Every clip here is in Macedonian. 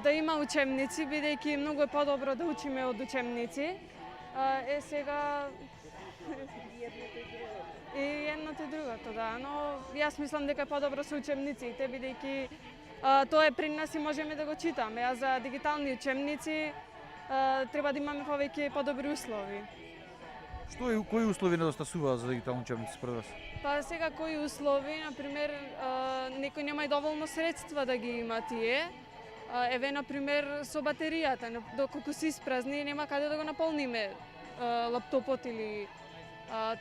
Да има учебници, бидејќи многу е подобро да учиме од учебници. Сега и едното и другото, да, но јас мислам дека е подобро со учебниците, бидејќи тоа е при нас и можеме да го читаме, а за дигитални учебници треба да имаме повеќе подобри услови. Кои услови недостасуваат за дигитални учебници според вас? Па сега кои услови, например, некои нема и доволно средства да ги има тие. Еве, например, со батеријата, доколку се испразни, нема каде да го наполниме лаптопот или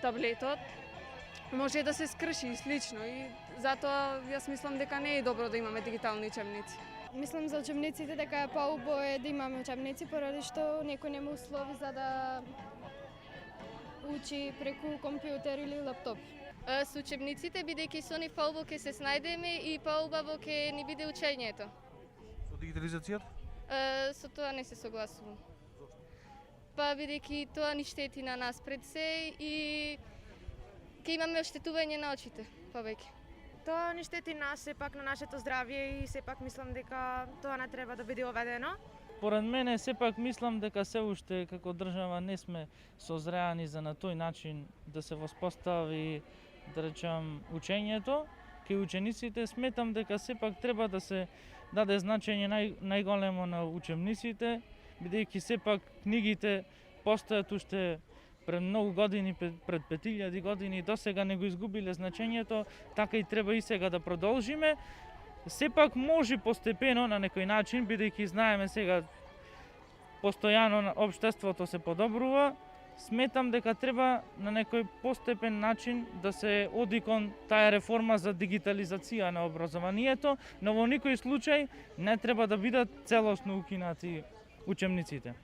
таблетот. Може да се скрши и слично, и затоа јас мислам дека не е добро да имаме дигитални учебници. Мислам за учебниците дека е поубаво е да имаме учебници, поради што некој нема услови за да учи преку компјутер или лаптоп. Со учебниците, бидејќи со нив поубаво ќе се снајдеме и поубаво ќе ни биде учењето. Со дигитализацијата? Со тоа не се согласувам. Па бидејќи тоа ни штети на нас пред се и ќе имаме оштетување на очите повеќе. Тоа ни штети нас, сепак на нашето здравје, и сепак мислам дека тоа не треба да биде оведено. Поред мене сепак мислам дека се уште како држава не сме созреани за на тој начин да се воспостави, да речам, учењето кај учениците. Сметам дека сепак треба да се даде значење најголемо на учебниците, бидејќи сепак книгите постојат уште пред многу години, пред 5000 години, досега не го изгубиле значењето, така и треба и сега да продолжиме. Сепак може постепено на некој начин, бидејќи знаеме сега постојано општеството се подобрува, сметам дека треба на некој постепен начин да се оди кон таа реформа за дигитализација на образованието, но во никој случај не треба да бидат целосно укинати учебниците.